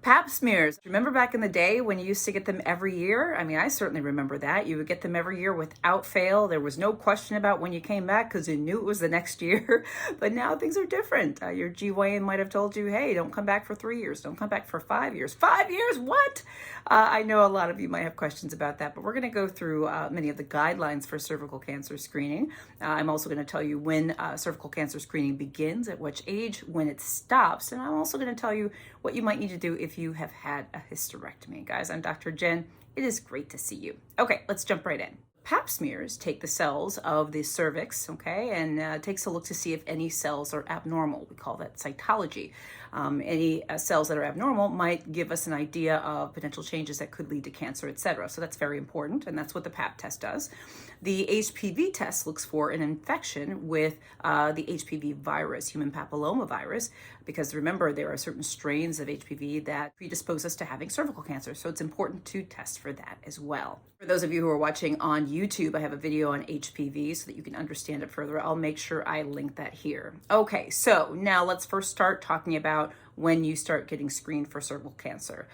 Pap smears. Remember back in the day when you used to get them every year? I mean, I certainly remember that. You would get them every year without fail. There was no question about when you came back because you knew it was the next year. But now things are different. Your GYN might have told you, hey, don't come back for 3 years. Don't come back for 5 years. 5 years? What? I know a lot of you might have questions about that, but we're going to go through many of the guidelines for cervical cancer screening. I'm also going to tell you when cervical cancer screening begins, at which age, when it stops. And I'm also going to tell you what you might need to do if you have had a hysterectomy. Guys, I'm Dr. Jen. It is great to see you. Okay, let's jump right in. Pap smears take the cells of the cervix, okay, and takes a look to see if any cells are abnormal. We call that cytology. Any cells that are abnormal might give us an idea of potential changes that could lead to cancer, etc. So that's very important, and that's what the Pap test does. The HPV test looks for an infection with the HPV virus, human papilloma virus, because remember, there are certain strains of HPV that predispose us to having cervical cancer. So it's important to test for that as well. For those of you who are watching on YouTube, I have a video on HPV so that you can understand it further. I'll make sure I link that here. Okay, so now let's first start talking about when you start getting screened for cervical cancer.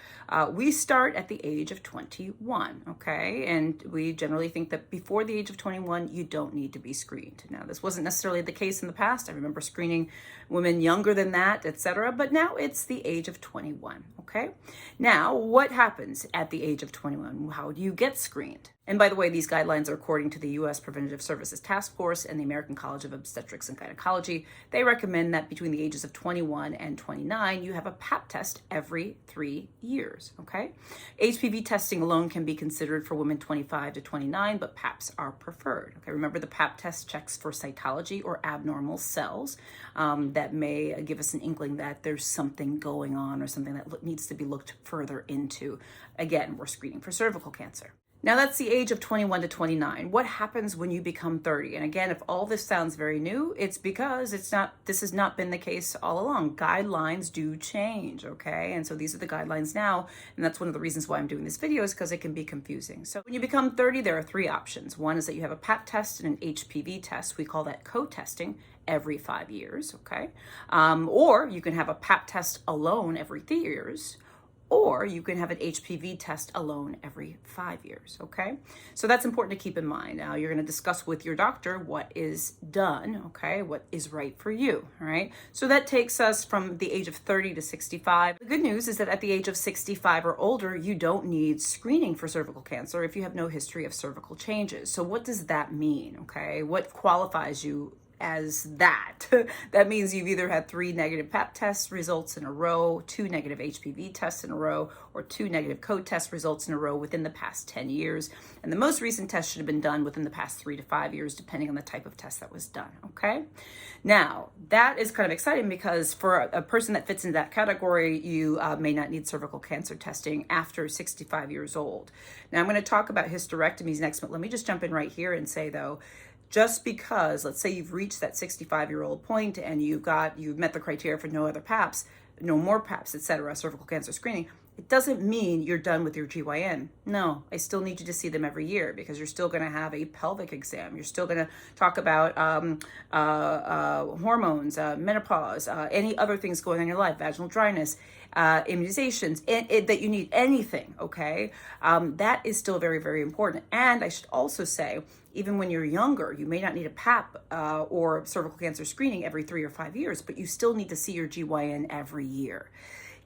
We start at the age of 21, okay? And we generally think that before the age of 21, you don't need to be screened. Now, this wasn't necessarily the case in the past. I remember screening women younger than that, etc. But now it's the age of 21, okay? Now, what happens at the age of 21? How do you get screened? And by the way, these guidelines are according to the U.S. Preventative Services Task Force and the American College of Obstetrics and Gynecology. They recommend that between the ages of 21 and 29, you have a Pap test every 3 years, okay? HPV testing alone can be considered for women 25 to 29, but Paps are preferred, okay? Remember, the Pap test checks for cytology or abnormal cells that may give us an inkling that there's something going on or something that needs to be looked further into. Again, we're screening for cervical cancer. Now that's the age of 21 to 29. What happens when you become 30? And again, if all this sounds very new, it's because this has not been the case all along. Guidelines do change, okay? And so these are the guidelines now, and that's one of the reasons why I'm doing this video is because it can be confusing. So when you become 30, there are 3 options. One is that you have a Pap test and an HPV test. We call that co-testing every 5 years, okay? Or you can have a Pap test alone every 3 years, or you can have an HPV test alone every 5 years, okay? So that's important to keep in mind. Now, you're gonna discuss with your doctor what is done, okay? What is right for you, all right? So that takes us from the age of 30 to 65. The good news is that at the age of 65 or older, you don't need screening for cervical cancer if you have no history of cervical changes. So what does that mean, okay? What qualifies you as that? That means you've either had 3 negative Pap test results in a row, 2 negative HPV tests in a row, or 2 negative co-test results in a row within the past 10 years. And the most recent test should have been done within the past 3 to 5 years, depending on the type of test that was done, okay? Now, that is kind of exciting because for a person that fits into that category, you may not need cervical cancer testing after 65 years old. Now, I'm going to talk about hysterectomies next, but let me just jump in right here and say, though, just because, let's say you've reached that 65-year-old point and you've met the criteria for no other Paps, no more Paps, etc., cervical cancer screening, it doesn't mean you're done with your GYN. No, I still need you to see them every year because you're still going to have a pelvic exam. You're still going to talk about hormones, menopause, any other things going on in your life, vaginal dryness, immunizations, that you need anything, okay? That is still very, very important. And I should also say, even when you're younger, you may not need a Pap or cervical cancer screening every 3 or 5 years, but you still need to see your GYN every year.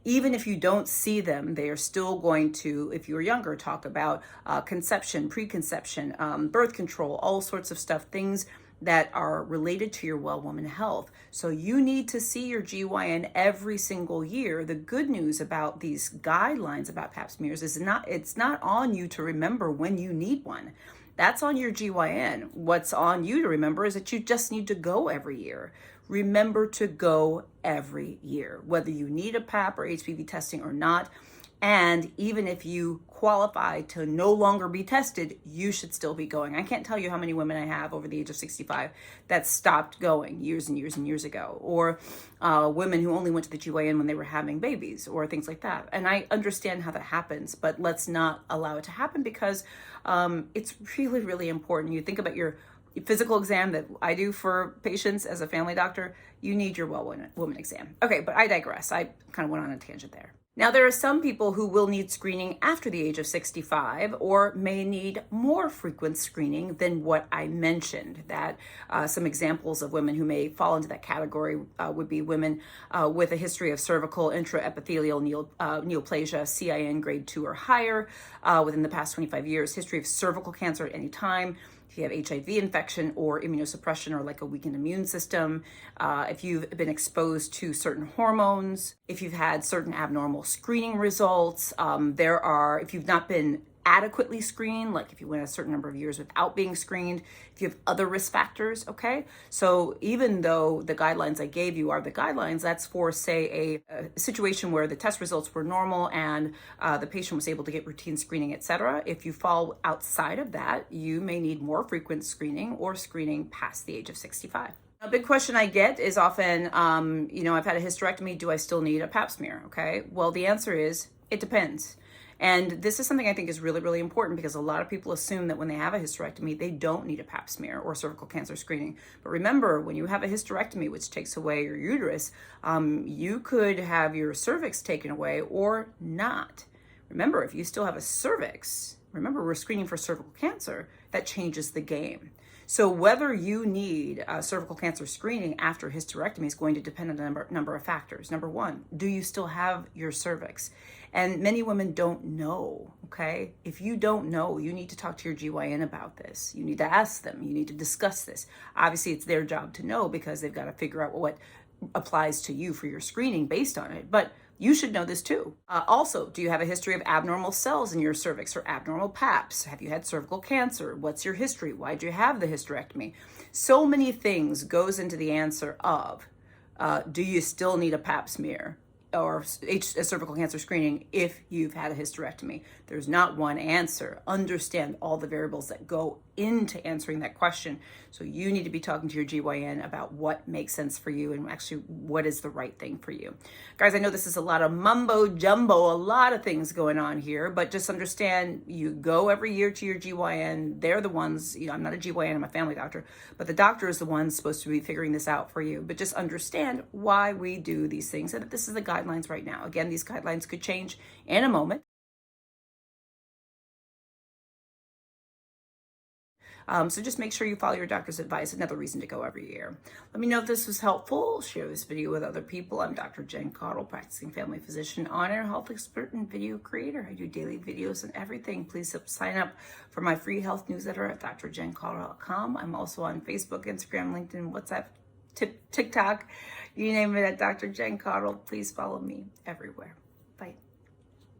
Even if you don't see them, they are still going to, if you're younger, talk about conception, preconception, birth control, all sorts of stuff, things that are related to your well-woman health. So you need to see your GYN every single year. The good news about these guidelines about Pap smears is it's not on you to remember when you need one. That's on your GYN. What's on you to remember is that you just need to go every year. Remember to go every year, whether you need a Pap or HPV testing or not. And even if you qualify to no longer be tested, you should still be going. I can't tell you how many women I have over the age of 65 that stopped going years and years and years ago, or women who only went to the GYN when they were having babies or things like that. And I understand how that happens, but let's not allow it to happen because it's really, really important. You think about your physical exam that I do for patients as a family doctor, you need your well woman exam. Okay, but I digress. I kind of went on a tangent there. Now, there are some people who will need screening after the age of 65 or may need more frequent screening than what I mentioned. That some examples of women who may fall into that category would be women with a history of cervical intraepithelial neoplasia, CIN grade 2 or higher within the past 25 years, history of cervical cancer at any time, if you have HIV infection or immunosuppression or like a weakened immune system, if you've been exposed to certain hormones, if you've had certain abnormal screening results, if you've not been adequately screened, like if you went a certain number of years without being screened, if you have other risk factors, okay? So even though the guidelines I gave you are the guidelines, that's for, say, a situation where the test results were normal and the patient was able to get routine screening, etc. If you fall outside of that, you may need more frequent screening or screening past the age of 65. A big question I get is often, I've had a hysterectomy, do I still need a pap smear? Okay, well, the answer is, it depends. And this is something I think is really, really important because a lot of people assume that when they have a hysterectomy, they don't need a pap smear or cervical cancer screening. But remember, when you have a hysterectomy, which takes away your uterus, you could have your cervix taken away or not. Remember, if you still have a cervix, remember we're screening for cervical cancer, that changes the game. So whether you need cervical cancer screening after hysterectomy is going to depend on a number of factors. Number one, do you still have your cervix? And many women don't know, okay? If you don't know, you need to talk to your GYN about this. You need to ask them. You need to discuss this. Obviously, it's their job to know because they've got to figure out what applies to you for your screening based on it. But you should know this too. Also, do you have a history of abnormal cells in your cervix or abnormal paps? Have you had cervical cancer? What's your history? Why'd you have the hysterectomy? So many things goes into the answer of, do you still need a pap smear or a cervical cancer screening if you've had a hysterectomy? There's not one answer. Understand all the variables that go into answering that question. So you need to be talking to your GYN about what makes sense for you and actually what is the right thing for you. Guys, I know this is a lot of mumbo jumbo, a lot of things going on here, but just understand you go every year to your GYN. They're the ones, I'm not a GYN, I'm a family doctor, but the doctor is the one supposed to be figuring this out for you. But just understand why we do these things and that this is the guidelines right now. Again, these guidelines could change in a moment. So just make sure you follow your doctor's advice. Another reason to go every year. Let me know if this was helpful. Share this video with other people. I'm Dr. Jen Cottle, practicing family physician, on-air health expert, and video creator. I do daily videos and everything. Please sign up for my free health newsletter at drjencottle.com. I'm also on Facebook, Instagram, LinkedIn, WhatsApp, TikTok. You name it, at Dr. Jen Cottle. Please follow me everywhere.